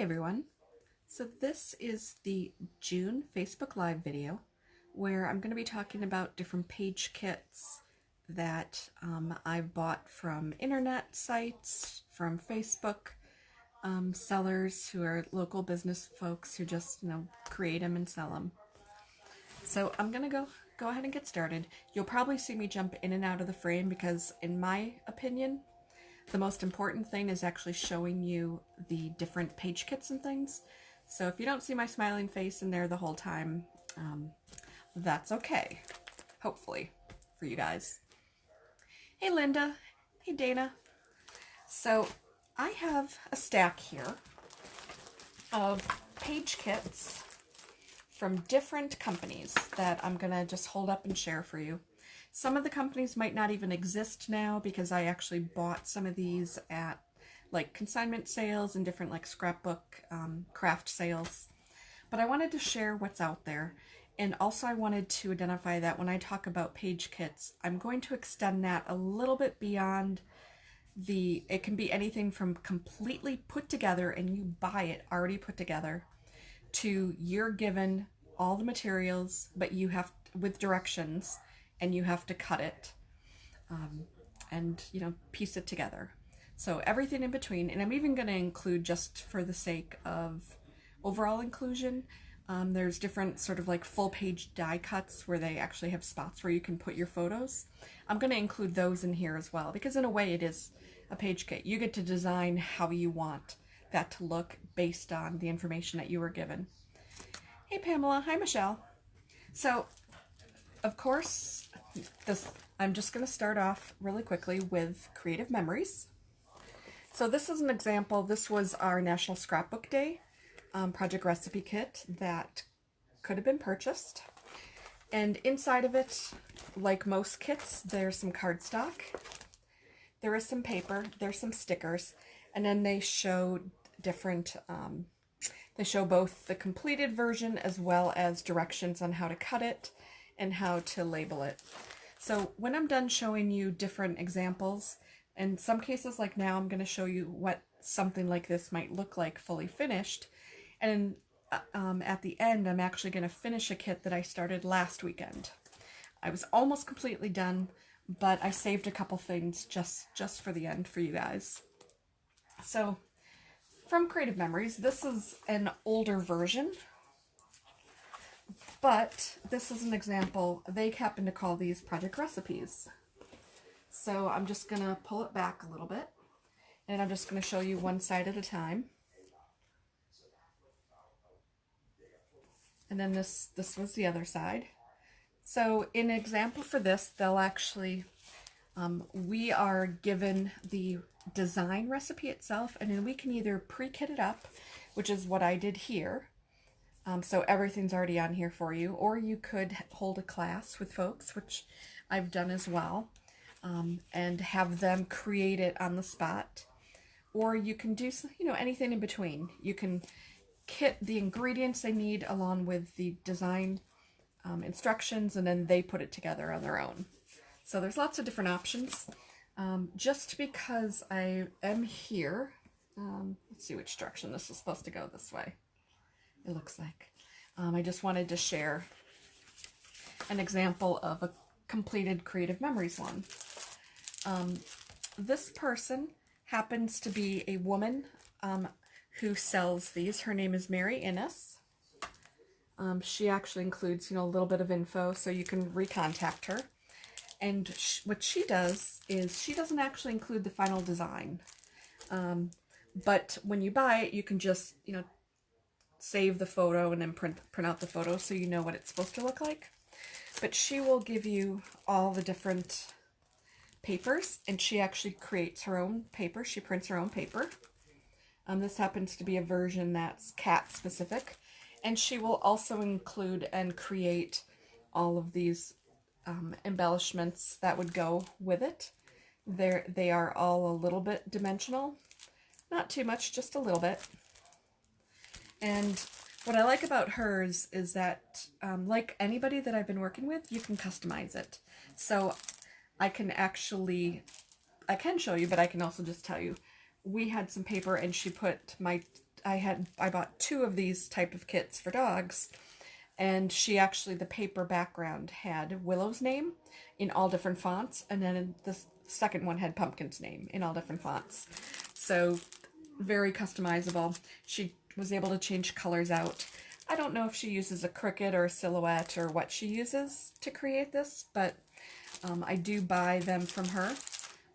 everyone. So this is the June Facebook Live video where I'm going to be talking about different page kits that I've bought from internet sites, from Facebook sellers who are local business folks who just, create them and sell them. So I'm going to go ahead and get started. You'll probably see me jump in and out of the frame because in my opinion, the most important thing is actually showing you the different page kits and things. So if you don't see my smiling face in there the whole time, that's okay, hopefully, for you guys. Hey Linda, hey Dana. So I have a stack here of page kits from different companies that I'm gonna just hold up and share for you. Some of the companies might not even exist now because I actually bought some of these at like consignment sales and different like scrapbook craft sales. But I wanted to share what's out there. And also I wanted to identify that when I talk about page kits, I'm going to extend that a little bit beyond it can be anything from completely put together and you buy it already put together to you're given all the materials, but you have, with directions, and you have to cut it and, piece it together. So everything in between, and I'm even going to include, just for the sake of overall inclusion, there's different sort of like full page die cuts where they actually have spots where you can put your photos. I'm going to include those in here as well, because in a way it is a page kit. You get to design how you want that to look based on the information that you were given. Hey Pamela, hi Michelle. So of course, I'm just going to start off really quickly with Creative Memories. So this is an example. This was our National Scrapbook Day project recipe kit that could have been purchased. And inside of it, like most kits, there's some cardstock, there is some paper, there's some stickers, and then they show different, they show both the completed version as well as directions on how to cut it and how to label it. So when I'm done showing you different examples, in some cases like now I'm going to show you what something like this might look like fully finished, and at the end I'm actually going to finish a kit that I started last weekend. I was almost completely done, but I saved a couple things just for the end for you guys. So from Creative Memories, this is an older version, but this is an example. They happen to call these project recipes. So I'm just going to pull it back a little bit, and I'm just going to show you one side at a time. And then this was the other side. So in an example for this, they'll actually, we are given the design recipe itself, and then we can either pre-kit it up, which is what I did here. So everything's already on here for you, or you could hold a class with folks, which I've done as well, and have them create it on the spot. Or you can do, anything in between. You can kit the ingredients they need along with the design instructions, and then they put it together on their own. So there's lots of different options. Just because I am here, let's see which direction this is supposed to go. This way, it looks like. I just wanted to share an example of a completed Creative Memories one. This person happens to be a woman who sells these. Her name is Mary Innes. She actually includes, a little bit of info, so you can recontact her. And what she does is she doesn't actually include the final design. But when you buy it, you can just, save the photo and then print out the photo so you know what it's supposed to look like. But she will give you all the different papers, and she actually creates her own paper. She prints her own paper. This happens to be a version that's cat specific. And she will also include and create all of these embellishments that would go with it. They are all a little bit dimensional. Not too much, just a little bit. And what I like about hers is that, like anybody that I've been working with, you can customize it. So I can show you, but I can also just tell you, we had some paper and she put my I bought 2 of these type of kits for dogs, and she actually, the paper background had Willow's name in all different fonts, and then the second one had Pumpkin's name in all different fonts. So very customizable. She was able to change colors out. I don't know if she uses a Cricut or a Silhouette or what she uses to create this, but I do buy them from her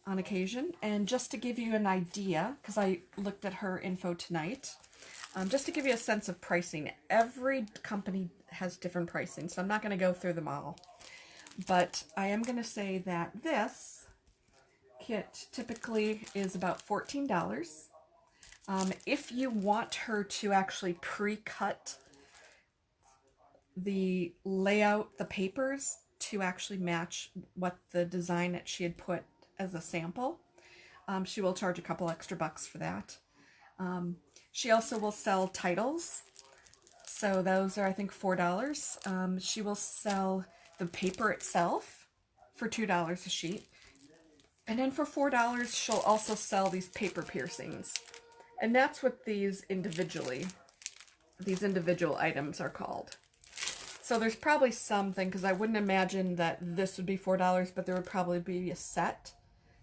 on occasion. And just to give you an idea, because I looked at her info tonight, just to give you a sense of pricing, every company has different pricing, so I'm not going to go through them all. But I am going to say that this kit typically is about $14. If you want her to actually pre-cut the layout, the papers, to actually match what the design that she had put as a sample, she will charge a couple extra bucks for that. She also will sell titles, so those are, I think, $4. She will sell the paper itself for $2 a sheet, and then for $4 she'll also sell these paper piercings, and that's what these individual items are called. So there's probably something, because I wouldn't imagine that this would be $4, but there would probably be a set,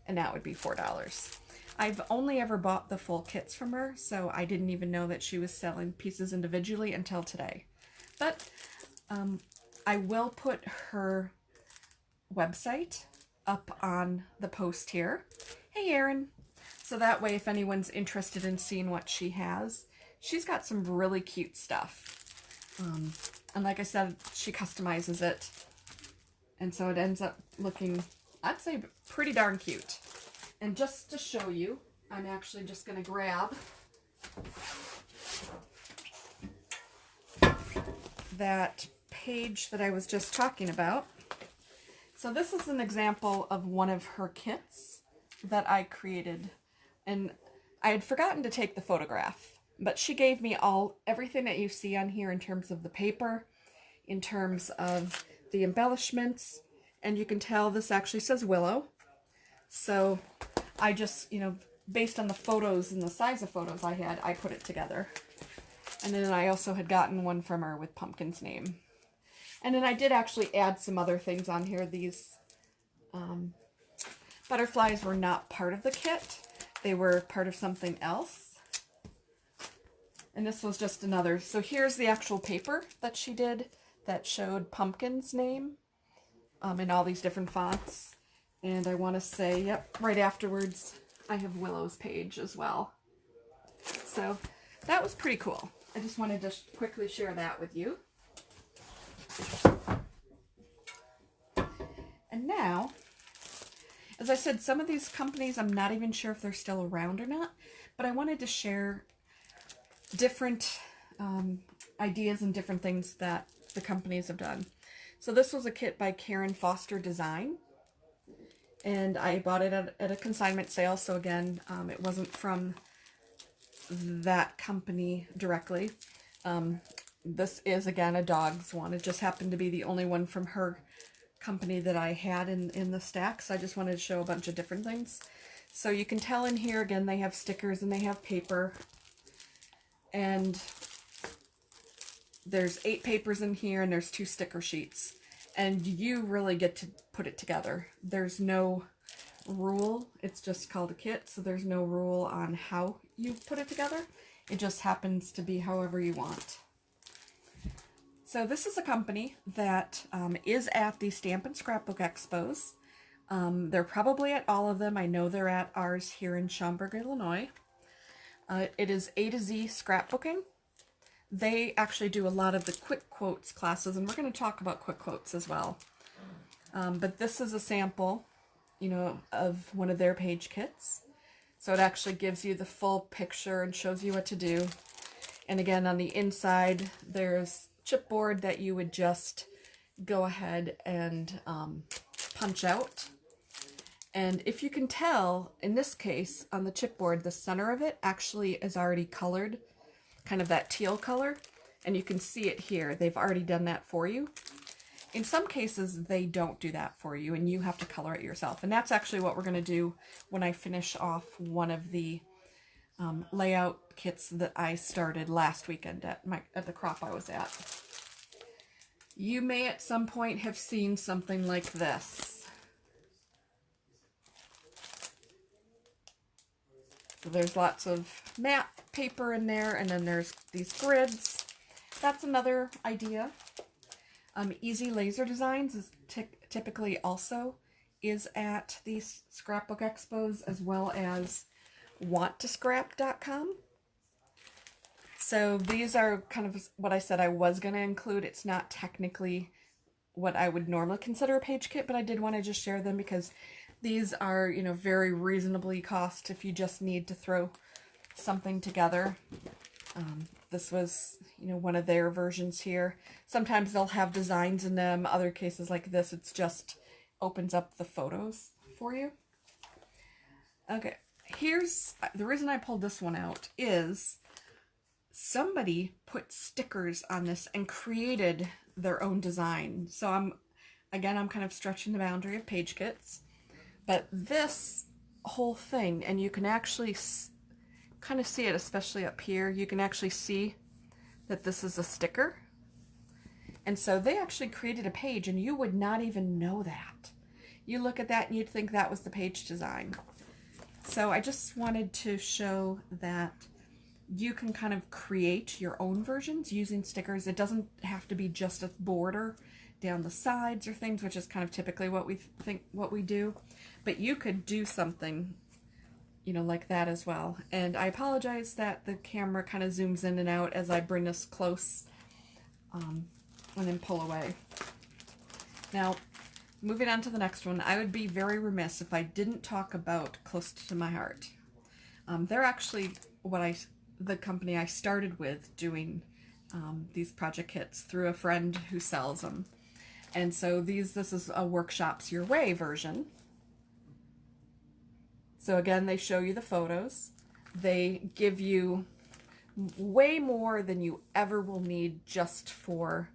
and that would be $4. I've only ever bought the full kits from her, so I didn't even know that she was selling pieces individually until today. But I will put her website up on the post here. Hey, Erin. So that way, if anyone's interested in seeing what she has, she's got some really cute stuff. And like I said, she customizes it. And so it ends up looking, I'd say, pretty darn cute. And just to show you, I'm actually just going to grab that page that I was just talking about. So this is an example of one of her kits that I created. And I had forgotten to take the photograph. But she gave me everything that you see on here in terms of the paper, in terms of the embellishments, and you can tell this actually says Willow. So I just, based on the photos and the size of photos I had, I put it together. And then I also had gotten one from her with Pumpkin's name. And then I did actually add some other things on here. These butterflies were not part of the kit. They were part of something else. And this was just another. So here's the actual paper that she did that showed Pumpkin's name in all these different fonts. And I want to say, yep, right afterwards, I have Willow's page as well. So that was pretty cool. I just wanted to quickly share that with you. And now, as I said, some of these companies, I'm not even sure if they're still around or not, but I wanted to share different ideas and different things that the companies have done. So this was a kit by Karen Foster Design, and I bought it at a consignment sale. So again, it wasn't from that company directly. This is, again, a dog's one. It just happened to be the only one from her company that I had in the stack, so I just wanted to show a bunch of different things. So you can tell in here, again, they have stickers and they have paper. And there's 8 papers in here, and there's 2 sticker sheets. And you really get to put it together. There's no rule. It's just called a kit, so there's no rule on how you put it together. It just happens to be however you want. So this is a company that is at the Stamp and Scrapbook Expos. They're probably at all of them. I know they're at ours here in Schaumburg, Illinois. It is A to Z scrapbooking. They actually do a lot of the quick quotes classes, and we're going to talk about quick quotes as well. But this is a sample, of one of their page kits. So it actually gives you the full picture and shows you what to do. And again, on the inside, there's chipboard that you would just go ahead and punch out. And if you can tell, in this case, on the chipboard, the center of it actually is already colored, kind of that teal color, and you can see it here. They've already done that for you. In some cases, they don't do that for you, and you have to color it yourself. And that's actually what we're going to do when I finish off one of the layout kits that I started last weekend at the crop I was at. You may at some point have seen something like this. So there's lots of matte paper in there, and then there's these grids. That's another idea. Easy Laser Designs is typically also is at these scrapbook expos, as well as wanttoscrap.com. So these are kind of what I said I was going to include. It's not technically what I would normally consider a page kit, but I did want to just share them because these are, you know, very reasonably cost if you just need to throw something together. This was, you know, one of their versions here. Sometimes they'll have designs in them. Other cases like this, it's just opens up the photos for you. Okay, here's the reason I pulled this one out is somebody put stickers on this and created their own design. So I'm kind of stretching the boundary of page kits, but this whole thing, and you can actually kind of see it, especially up here, you can actually see that this is a sticker. And so they actually created a page, and you would not even know that. You look at that and you'd think that was the page design. So I just wanted to show that you can kind of create your own versions using stickers. It doesn't have to be just a border down the sides or things, which is kind of typically what we do. But you could do something, you know, like that as well. And I apologize that the camera kind of zooms in and out as I bring this close and then pull away. Now, moving on to the next one, I would be very remiss if I didn't talk about Close to My Heart. They're actually the company I started with doing these project kits through a friend who sells them. And so this is a Workshops Your Way version. So again, they show you the photos. They give you way more than you ever will need just for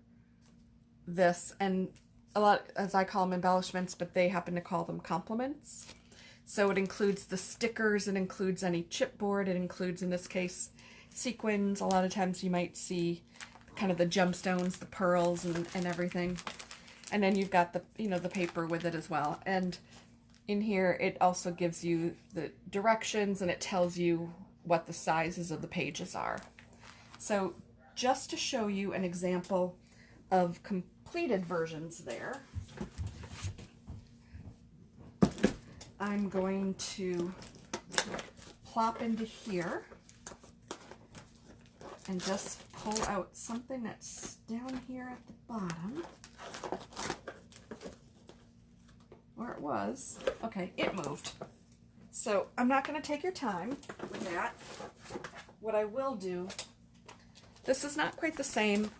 this, and a lot, as I call them, embellishments, but they happen to call them complements. So it includes the stickers, it includes any chipboard, it includes, in this case, sequins. A lot of times you might see kind of the gemstones, the pearls, and everything. And then you've got the, you know, the paper with it as well. And in here, it also gives you the directions, and it tells you what the sizes of the pages are. So just to show you an example of completed versions there, I'm going to plop into here and just pull out something that's down here at the bottom. Where it was. Okay, it moved. So I'm not going to take your time with that. What I will do, this is not quite the same.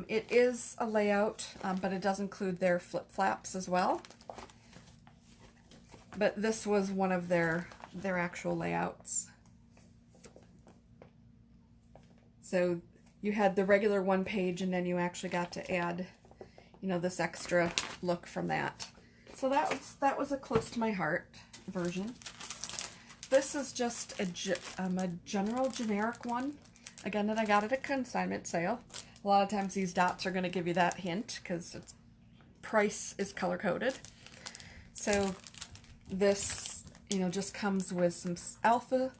It is a layout, but it does include their flip flaps as well. But this was one of their actual layouts. So you had the regular one page, and then you actually got to add, you know, this extra look from that. So that was a Close to My Heart version. This is just a general generic one, again, that I got at a consignment sale. A lot of times these dots are going to give you that hint because its price is color coded. So this, you know, just comes with some alpha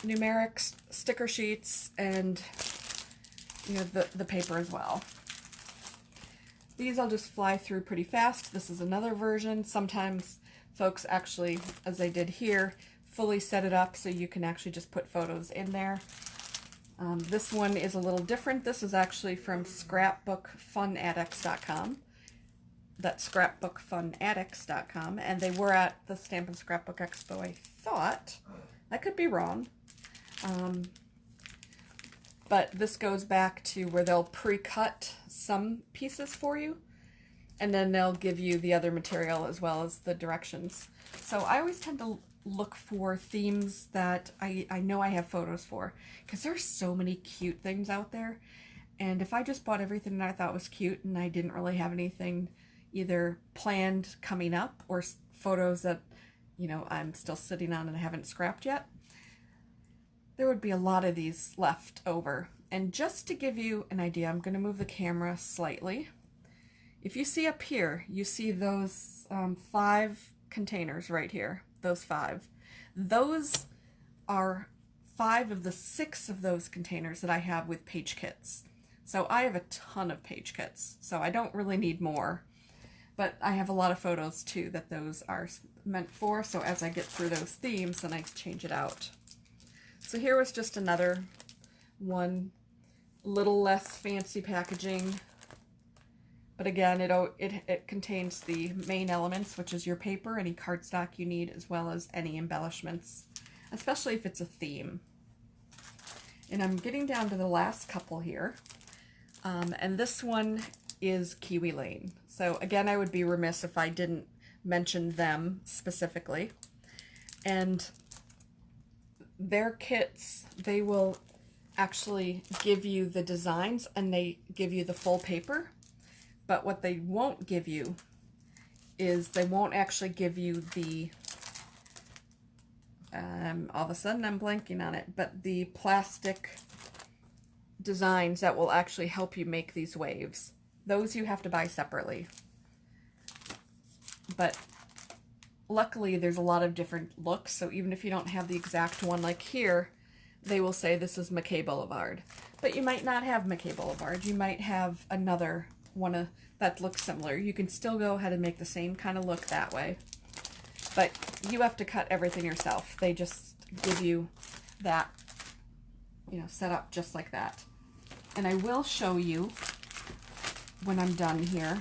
numeric sticker sheets and, you know, the paper as well. These I'll just fly through pretty fast. This is another version. Sometimes folks actually, as they did here, fully set it up so you can actually just put photos in there. This one is a little different. This is actually from scrapbookfunaddicts.com. That's scrapbookfunaddicts.com, and they were at the Stampin' Scrapbook Expo, I thought. I could be wrong. But this goes back to where they'll pre-cut some pieces for you, and then they'll give you the other material as well as the directions. So I always tend to look for themes that I know I have photos for, because there's so many cute things out there, and if I just bought everything that I thought was cute and I didn't really have anything either planned coming up or photos that, you know, I'm still sitting on and I haven't scrapped yet, there would be a lot of these left over. And just to give you an idea, I'm going to move the camera slightly. If you see up here, you see those 5 containers right here, those 5. Those are 5 of the 6 of those containers that I have with page kits. So I have a ton of page kits, so I don't really need more. But I have a lot of photos too that those are meant for, so as I get through those themes, then I change it out. So here was just another one, little less fancy packaging. But again, it contains the main elements, which is your paper, any cardstock you need, as well as any embellishments, especially if it's a theme. And I'm getting down to the last couple here. And this one is Kiwi Lane. So again, I would be remiss if I didn't mention them specifically. And their kits, they will actually give you the designs and they give you the full paper. But what they won't give you is they won't actually give you the, all of a sudden I'm blanking on it, but the plastic designs that will actually help you make these waves. Those you have to buy separately. But luckily there's a lot of different looks, so even if you don't have the exact one like here, they will say this is McKay Boulevard. But you might not have McKay Boulevard. You might have another one that looks similar. You can still go ahead and make the same kind of look that way. But you have to cut everything yourself. They just give you that, set up just like that. And I will show you, when I'm done here,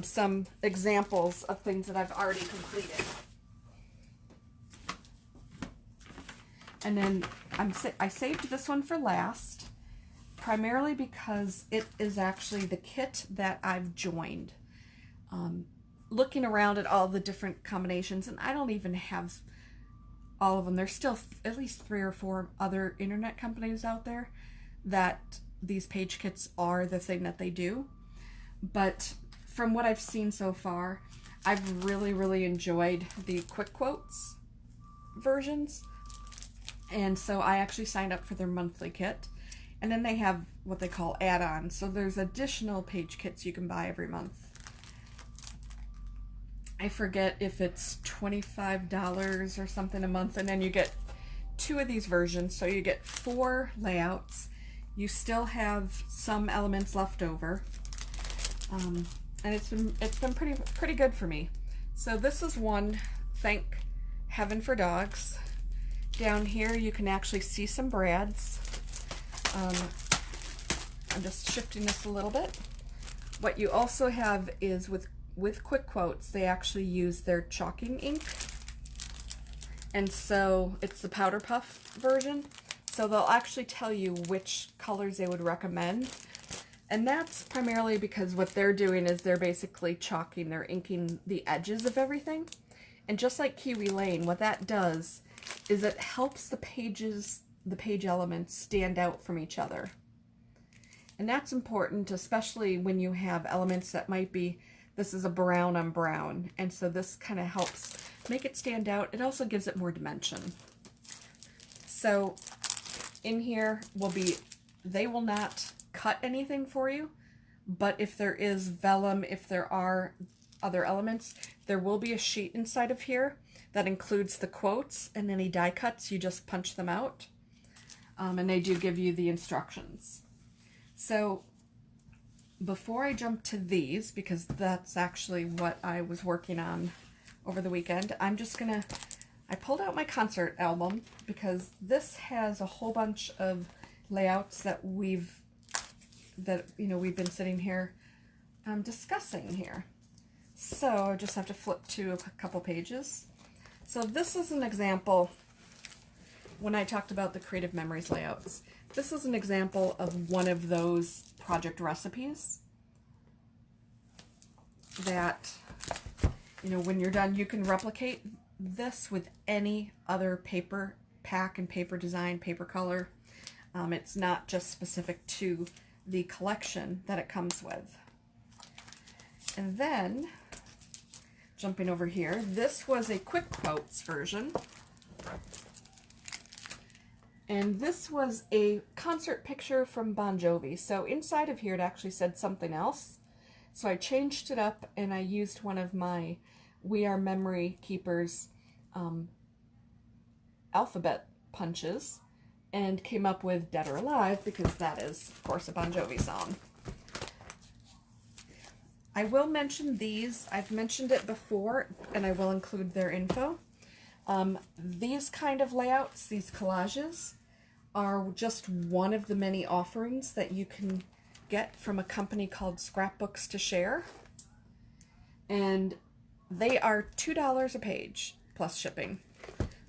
some examples of things that I've already completed. And then I saved this one for last, primarily because it is actually the kit that I've joined. Looking around at all the different combinations, and I don't even have all of them. There's still at least 3 or 4 other internet companies out there that these page kits are the thing that they do. But from what I've seen so far, I've really, really enjoyed the Quick Quotes versions. And so I actually signed up for their monthly kit. And then they have what they call add-ons. So there's additional page kits you can buy every month. I forget if it's $25 or something a month. And then you get 2 of these versions. So you get 4 layouts. You still have some elements left over. And it's been pretty good for me. So this is one, thank heaven for dogs. Down here you can actually see some brads. I'm just shifting this a little bit. What you also have is with Quick Quotes, they actually use their chalking ink. And so it's the powder puff version. So they'll actually tell you which colors they would recommend. And that's primarily because what they're doing is they're basically chalking, they're inking the edges of everything. And just like Kiwi Lane, what that does is it helps the page elements stand out from each other. And that's important, especially when you have elements that might be, this is a brown on brown. And so this kind of helps make it stand out. It also gives it more dimension. So in here will be, they will not cut anything for you, but if there is vellum, if there are other elements, there will be a sheet inside of here that includes the quotes, and any die cuts, you just punch them out. And they do give you the instructions. So before I jump to these, because that's actually what I was working on over the weekend, I pulled out my concert album because this has a whole bunch of layouts that we've been sitting here discussing here. So I just have to flip to a couple pages. So this is an example, when I talked about the Creative Memories layouts, this is an example of one of those project recipes that, when you're done, you can replicate this with any other paper pack and paper design, paper color. It's not just specific to the collection that it comes with. And then, jumping over here, this was a Quick Quotes version. And this was a concert picture from Bon Jovi. So inside of here it actually said something else. So I changed it up and I used one of my We Are Memory Keepers alphabet punches and came up with Dead or Alive because that is, of course, a Bon Jovi song. I will mention these. I've mentioned it before and I will include their info. These kind of layouts, these collages, are just one of the many offerings that you can get from a company called Scrapbooks to Share. And they are $2 a page plus shipping.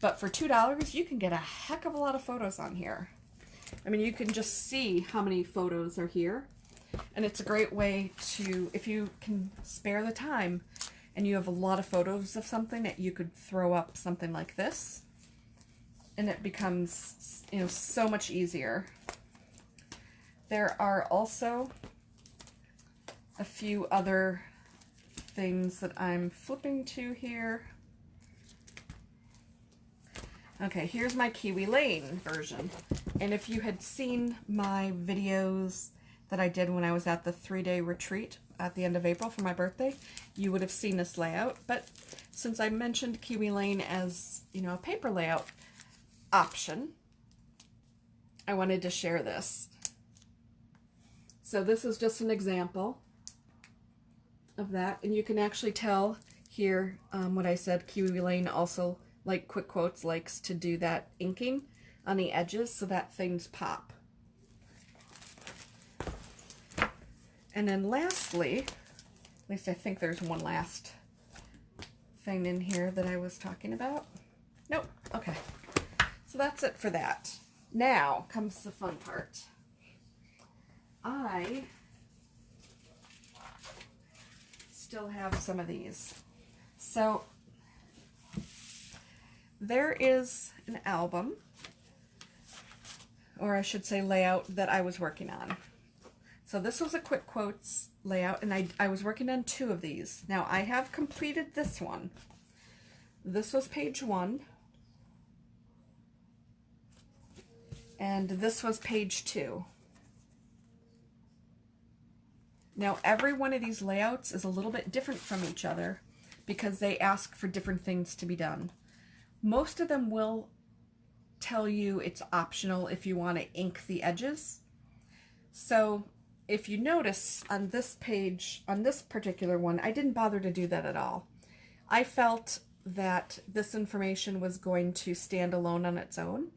But for $2, you can get a heck of a lot of photos on here. I mean, you can just see how many photos are here. And it's a great way to, if you can spare the time and you have a lot of photos of something, that you could throw up something like this. And it becomes, you know, so much easier. There are also a few other things that I'm flipping to here. Okay, here's my Kiwi Lane version. And if you had seen my videos that I did when I was at the 3-day retreat at the end of April for my birthday, you would have seen this layout. But since I mentioned Kiwi Lane as, you know, a paper layout option, I wanted to share this. So this is just an example of that, and you can actually tell here what I said. Kiwi Lane also, like Quick Quotes, likes to do that inking on the edges so that things pop. And then lastly, at least I think there's one last thing in here that I was talking about. Nope. Okay. So that's it for that. Now comes the fun part. I still have some of these. So there is an album, or I should say layout, that I was working on. So this was a Quick Quotes layout, and I was working on 2 of these. Now I have completed this one. This was page 1. And this was page 2. Now every one of these layouts is a little bit different from each other because they ask for different things to be done. Most of them will tell you it's optional if you want to ink the edges. So if you notice on this page, on this particular one, I didn't bother to do that at all. I felt that this information was going to stand alone on its own.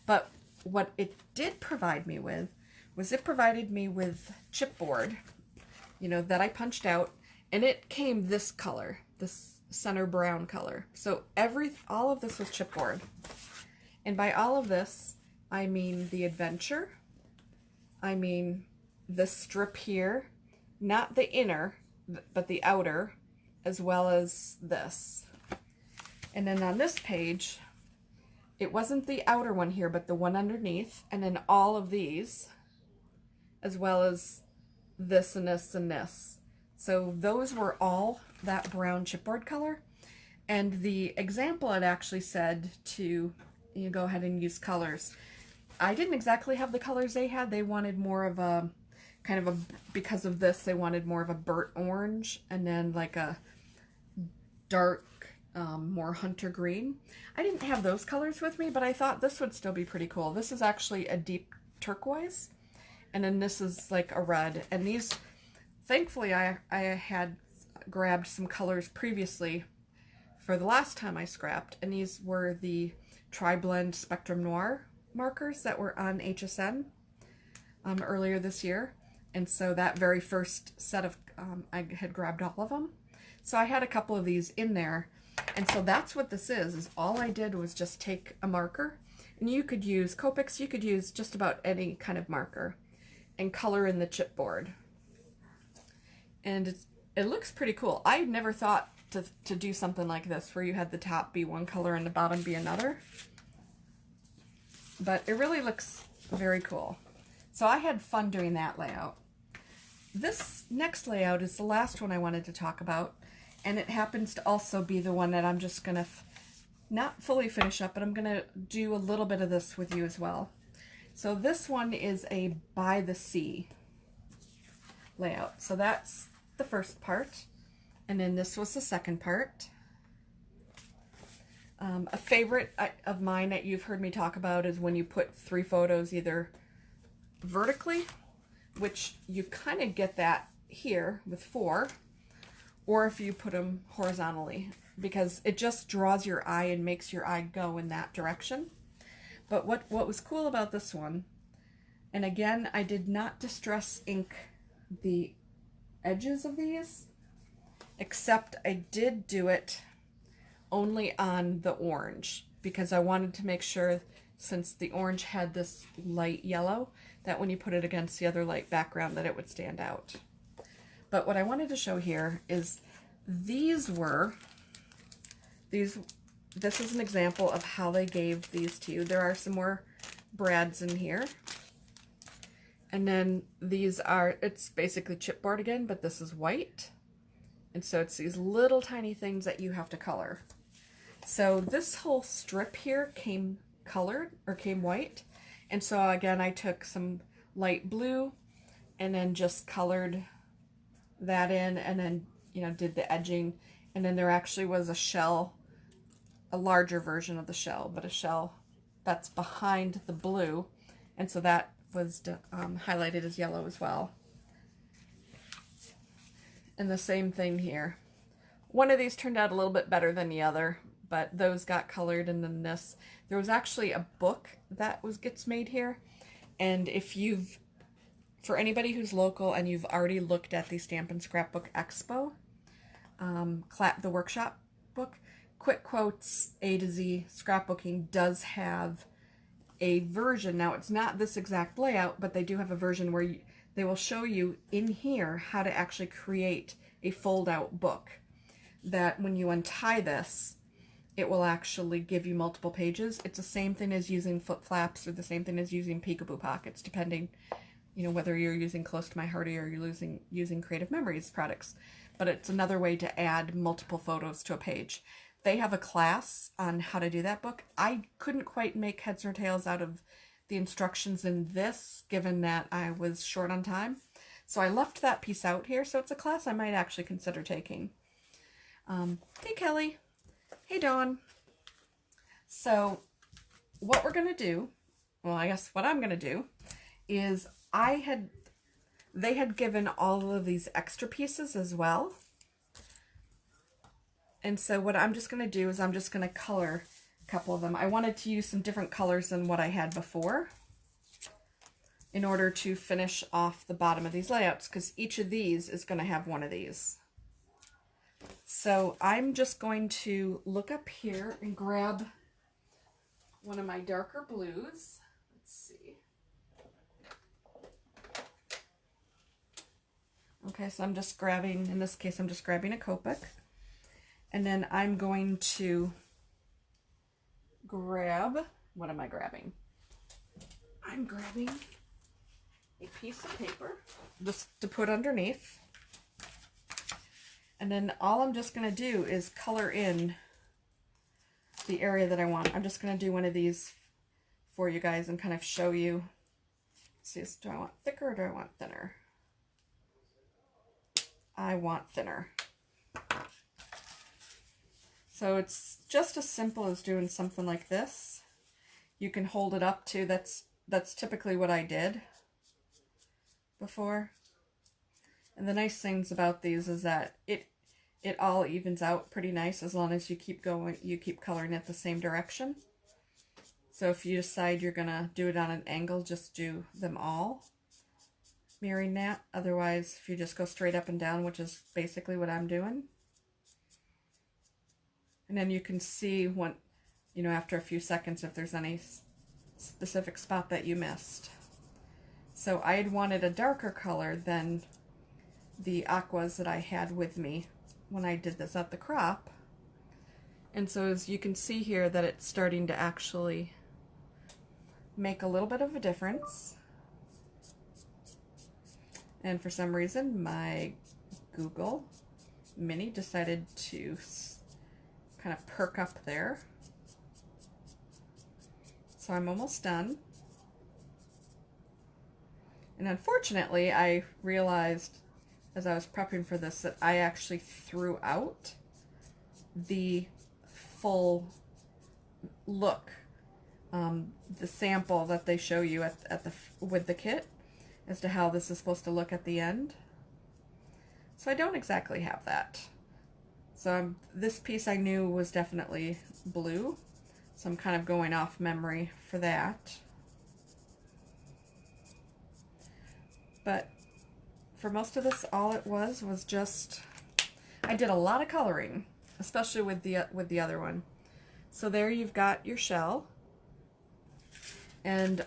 But what it did provide me with was it provided me with chipboard, you know, that I punched out, and it came this color, this center brown color. So all of this was chipboard. And by all of this, I mean the adventure, I mean the strip here, not the inner, but the outer, as well as this. And then on this page, it wasn't the outer one here, but the one underneath, and then all of these, as well as this and this and this. So those were all that brown chipboard color. And the example, it actually said to, you go ahead and use colors. I didn't exactly have the colors they had. They wanted more of a, kind of a, because of this, they wanted more of a burnt orange, and then like a dark, more hunter green. I didn't have those colors with me, but I thought this would still be pretty cool. This is actually a deep turquoise, and then this is like a red. And these, thankfully, I had grabbed some colors previously for the last time I scrapped, and these were the Tri-Blend Spectrum Noir markers that were on HSN earlier this year. And so that very first set of, I had grabbed all of them. So I had a couple of these in there. And so that's what this is all I did was just take a marker, and you could use Copics, you could use just about any kind of marker, and color in the chipboard. And it looks pretty cool. I never thought to do something like this, where you had the top be one color and the bottom be another. But it really looks very cool. So I had fun doing that layout. This next layout is the last one I wanted to talk about. And it happens to also be the one that I'm just going to not fully finish up, but I'm going to do a little bit of this with you as well. So this one is a by the sea layout. So that's the first part. And then this was the second part. A favorite of mine that you've heard me talk about is when you put 3 photos either vertically, which you kind of get that here with 4, or if you put them horizontally, because it just draws your eye and makes your eye go in that direction. But what was cool about this one, and again, I did not distress ink the edges of these, except I did do it only on the orange, because I wanted to make sure, since the orange had this light yellow, that when you put it against the other light background that it would stand out. But what I wanted to show here is this is an example of how they gave these to you. There are some more brads in here. And then these are, it's basically chipboard again, but this is white. And so it's these little tiny things that you have to color. So this whole strip here came colored, or came white. And so again, I took some light blue and then just colored that in, and then, you know, did the edging. And then there actually was a shell, a larger version of the shell, but a shell that's behind the blue. And so that was highlighted as yellow as well. And the same thing here. One of these turned out a little bit better than the other, but those got colored. And then this, there was actually a book that gets made here. And if you've, for anybody who's local and you've already looked at the Stampin' Scrapbook Expo, the workshop book, Quick Quotes A to Z Scrapbooking does have a version. Now it's not this exact layout, but they do have a version where they will show you in here how to actually create a fold-out book, that when you untie this, it will actually give you multiple pages. It's the same thing as using flip flaps, or the same thing as using peekaboo pockets, depending, you know, whether you're using Close to My Hearty or you're using Creative Memories products. But it's another way to add multiple photos to a page. They have a class on how to do that book. I couldn't quite make heads or tails out of the instructions in this, given that I was short on time. So I left that piece out here. So it's a class I might actually consider taking. Hey, Kelly. Hey, Dawn. So what we're going to do, well, I guess what I'm going to do is they had given all of these extra pieces as well. And so what I'm just going to do is I'm just going to color a couple of them. I wanted to use some different colors than what I had before in order to finish off the bottom of these layouts, because each of these is going to have one of these. So I'm just going to look up here and grab one of my darker blues. Let's see. Okay, so I'm just grabbing, in this case, I'm just grabbing a Copic. And then I'm going to grab, what am I grabbing? I'm grabbing a piece of paper just to put underneath. And then all I'm just going to do is color in the area that I want. I'm just going to do one of these for you guys and kind of show you. Let's see, do I want thicker or do I want thinner? I want thinner. So it's just as simple as doing something like this. You can hold it up to, that's typically what I did before. And the nice things about these is that it all evens out pretty nice as long as you keep going, you keep coloring it the same direction. So if you decide you're gonna do it on an angle, just do them all, mirroring that. Otherwise, if you just go straight up and down, which is basically what I'm doing. And then you can see when, you know, after a few seconds if there's any specific spot that you missed. So I had wanted a darker color than the aquas that I had with me when I did this at the crop. And so as you can see here that it's starting to actually make a little bit of a difference. And for some reason my Google Mini decided to kind of perk up there. So I'm almost done. And unfortunately, I realized as I was prepping for this that I actually threw out the full look, the sample that they show you with the kit as to how this is supposed to look at the end. So I don't exactly have that. So this piece I knew was definitely blue, so I'm kind of going off memory for that. But for most of this, all it was just, I did a lot of coloring, especially with the other one. So there you've got your shell, and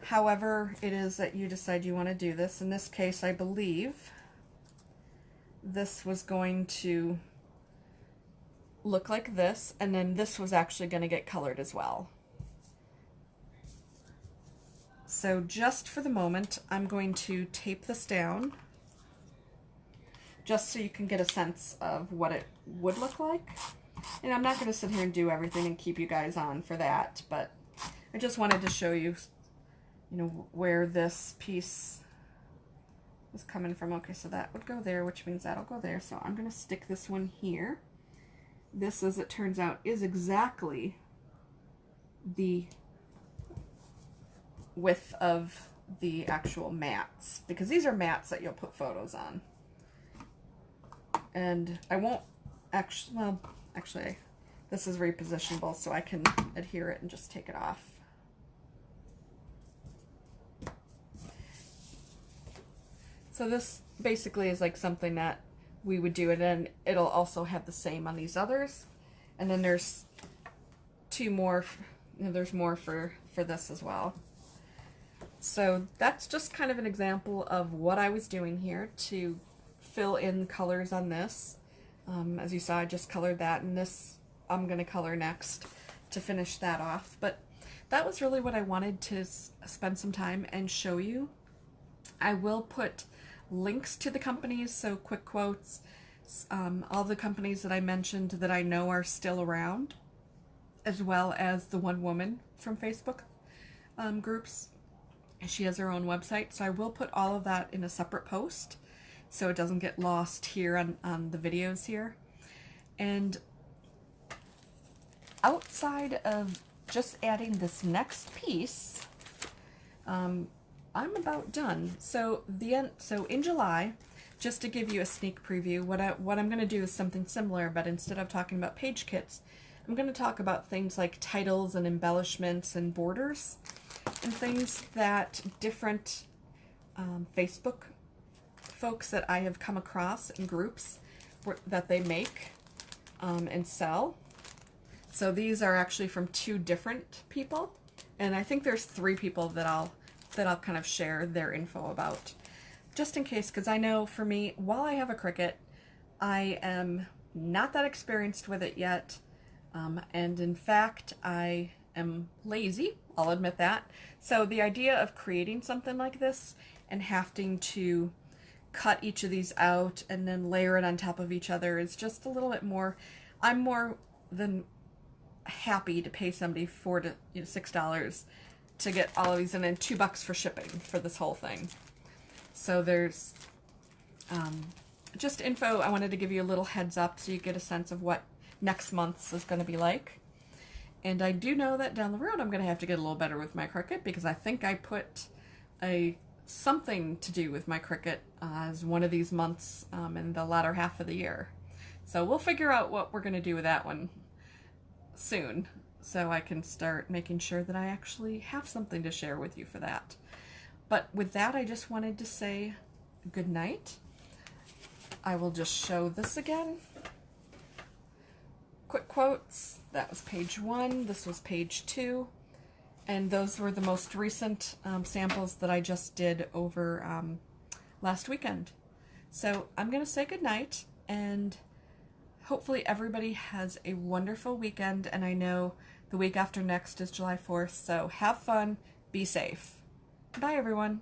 however it is that you decide you want to do this. In this case, I believe this was going to look like this, and then this was actually going to get colored as well. So just for the moment, I'm going to tape this down just so you can get a sense of what it would look like. And I'm not going to sit here and do everything and keep you guys on for that, but I just wanted to show you, where this piece is coming from. Okay, so that would go there, which means that'll go there. So I'm going to stick this one here. This, as it turns out, is exactly the width of the actual mats, because these are mats that you'll put photos on. And I won't actually, well, actually, this is repositionable, so I can adhere it and just take it off. So this basically is like something that we would do, and then it'll also have the same on these others. And then there's two more, there's more for this as well. So that's just kind of an example of what I was doing here to fill in colors on this. As you saw, I just colored that, and this I'm going to color next to finish that off. But that was really what I wanted to spend some time and show you. I will put links to the companies, so quick quotes, all the companies that I mentioned that I know are still around, as well as the one woman from Facebook groups. She has her own website, so I will put all of that in a separate post so it doesn't get lost here on the videos here. And outside of just adding this next piece, I'm about done. So in July, just to give you a sneak preview, what I'm going to do is something similar, but instead of talking about page kits, I'm going to talk about things like titles and embellishments and borders and things that different Facebook folks that I have come across in groups that they make and sell. So these are actually from two different people, and I think there's three people that I'll kind of share their info about, just in case, because I know for me, while I have a Cricut, I am not that experienced with it yet, and in fact I am lazy, I'll admit that. So the idea of creating something like this and having to cut each of these out and then layer it on top of each other is just a little bit more, I'm more than happy to pay somebody $4 to $6 to get all of these, and then $2 for shipping for this whole thing. So there's just info. I wanted to give you a little heads up so you get a sense of what next month's is going to be like. And I do know that down the road I'm going to have to get a little better with my Cricut, because I think I put something to do with my Cricut as one of these months in the latter half of the year. So we'll figure out what we're going to do with that one soon, so I can start making sure that I actually have something to share with you for that. But with that, I just wanted to say good night. I will just show this again. Quick quotes. That was page 1. This was page 2. And those were the most recent samples that I just did over last weekend. So I'm going to say good night, and hopefully everybody has a wonderful weekend. And I know the week after next is July 4th, so have fun, be safe. Bye, everyone.